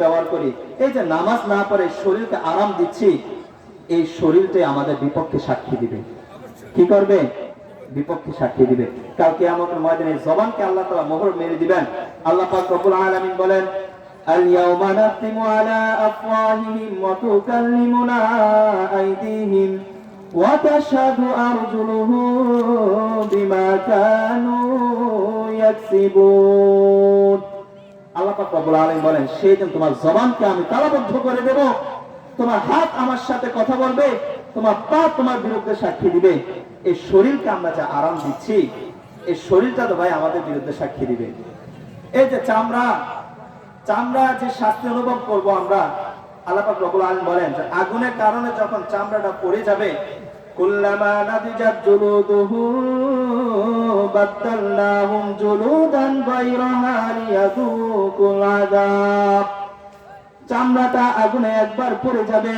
ব্যবহার করি। এই যে নামাজ না পড়ে শরীরকে আরাম দিচ্ছি, এই শরীরটাই আমাদের বিপক্ষে সাক্ষী দিবে। কি করবে? বিপক্ষে সাক্ষী দিবে। কাল কিয়ামতের ময়দানে জবানকে আল্লাহ তাআলা মোহর মেরে দিবেন। আল্লাহ পাক রব্বুল আলামিন বলেন, আল-ইয়াওমা নাখতিমু আলা আফওয়াহিহিম ওয়া তুকাল্লিমুনা আইদিহিম ওয়া তাশহাদু আরজুলুহুম বিমা কানু ইয়াকসিবুন। আল্লাহ পাক রব্বুল আলামিন বলেন, সেদিন তোমার জবানকে আমি তালাবদ্ধ করে দেব, তোমার হাত আমার সাথে কথা বলবে, তোমার পা তোমার বিরুদ্ধে সাক্ষী দিবে। এই শরীরকে আমরা যা আরাম দিচ্ছি, এই শরীরটা তো ভাই আমাদের বিরুদ্ধে সাক্ষী দিবে। এই যে চামড়া যে শাস্তি অনুভব করব আমরা, আল্লাহ পাক রব্বুল আলামিন বলেন যে আগুনের কারণে যখন চামড়াটা পড়ে যাবে, কুল্লামা নাদিজাত জুলুদুহু বাদদালনাহুম জুলুদান গায়রাহা লিয়াযুকুল আযাব। চামড়াটা আগুনে একবার পড়ে যাবে,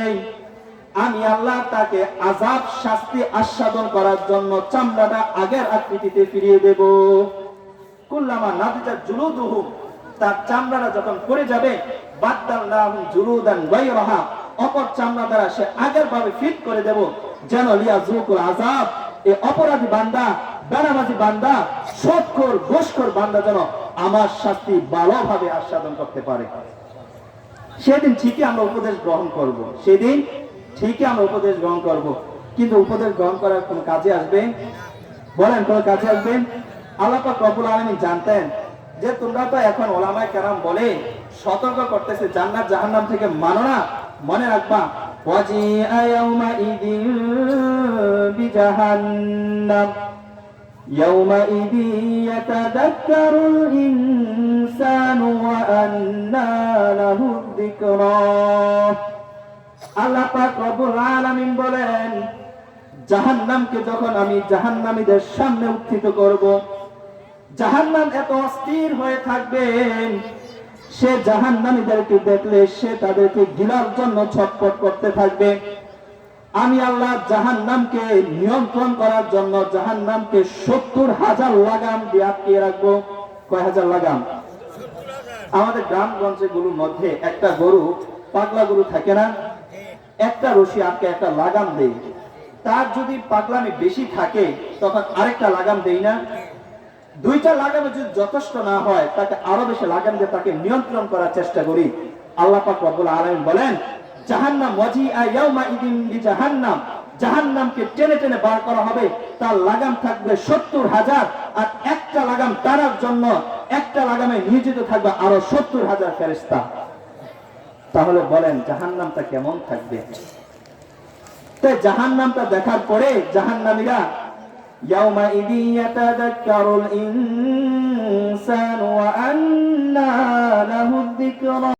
আমি আল্লাহ তাকে আযাব শাস্তি আস্বাদন করার জন্য চামড়াটা আগের আকৃতিতে ফিরিয়ে দেব। কুল্লামা নাদিজাত জুলুদুহু, তার চামড়াটা যখন পড়ে যাবে, বাদদালনাহুম জুলুদান গায়রাহা, অপর চামড়া দ্বারা সে আগের ভাবে ফিট করে দেব, যেন লিয়াযুকুল আযাব, এই অপরাধী বান্দা, বেনামাজি বান্দা, সৎখোর ঘুষখোর বান্দা যেন আমার শাস্তি ভালোভাবে আস্বাদন করতে পারে। সেদিন ঠিকই আমরা উপদেশ গ্রহণ করব, সেদিন ঠিকই আমরা উপদেশ গ্রহণ করব, কিন্তু উপদেশ গ্রহণ করার কোন কাজে আসবে? বলেন, কোন কাজে আসবে? আল্লাহ পাক রব্বুল আলামিন জানতেন যে তোমরা তো এখন ওলামায়ে কেরাম বলে সতর্ক করতেছে জান্নাত জাহান্নাম থেকে মানো না, মনে রাখবা ওয়াজিআ ইয়াউমাইযিন বিজাহান্নাম ইয়াউমাইযিন ইয়াতাযাক্কারুল ইনসানু ওয়া আন্না লাহু যিকরা। আল্লাহ পাক রব্বুল আলামিন বলেন, জাহান্নামকে যখন আমি জাহান্নামীদের সামনে উত্থিত করব, জাহান্নাম এত অস্থির হয়ে থাকবে, সে জাহান্নামীদেরকে দেখলে সে তাদেরকে গিলার জন্য ছটফট করতে থাকবে। আমি আল্লাহ জাহান্নামকে নিয়ন্ত্রণ করার জন্য জাহান্নামকে 70,000 লাগাম দিয়ে আটকিয়ে রাখবো। কয় হাজার লাগাম? আমাদের গ্রামগঞ্জে গুলোর মধ্যে একটা গরু, পাগলা গরু থাকে না, একটা রশি আটকে একটা লাগাম দেই, তার যদি পাগলামি বেশি থাকে তখন আরেকটা লাগাম দেই না? দুইটা লাগামে যদি যথেষ্ট না হয়, তাকে আরো বেশি লাগাম দিয়ে তাকে নিয়ন্ত্রণ করার চেষ্টা করি। আল্লাহ পাক রব্বুল আলামিন বলেন, জাহান্নাম ওয়াজিআ ইয়াউমাইযিন বিজাহান্নাম, জাহান্নামকে টেনে টেনে বার করা হবে, তার লাগাম থাকবে 70,000, আর একটা লাগাম টানার জন্য একটা লাগামে নিয়োজিত থাকবে আরো 70,000 ফেরেশতা। তাহলে বলেন জাহান্নামটা কেমন থাকবে? তাই জাহান্নামটা দেখার পরে জাহান্নামীরা ইয়াউমাইযিন ইয়াতাযাক্কারুল ইনসানু ওয়া আন্না লাহু যিকরা।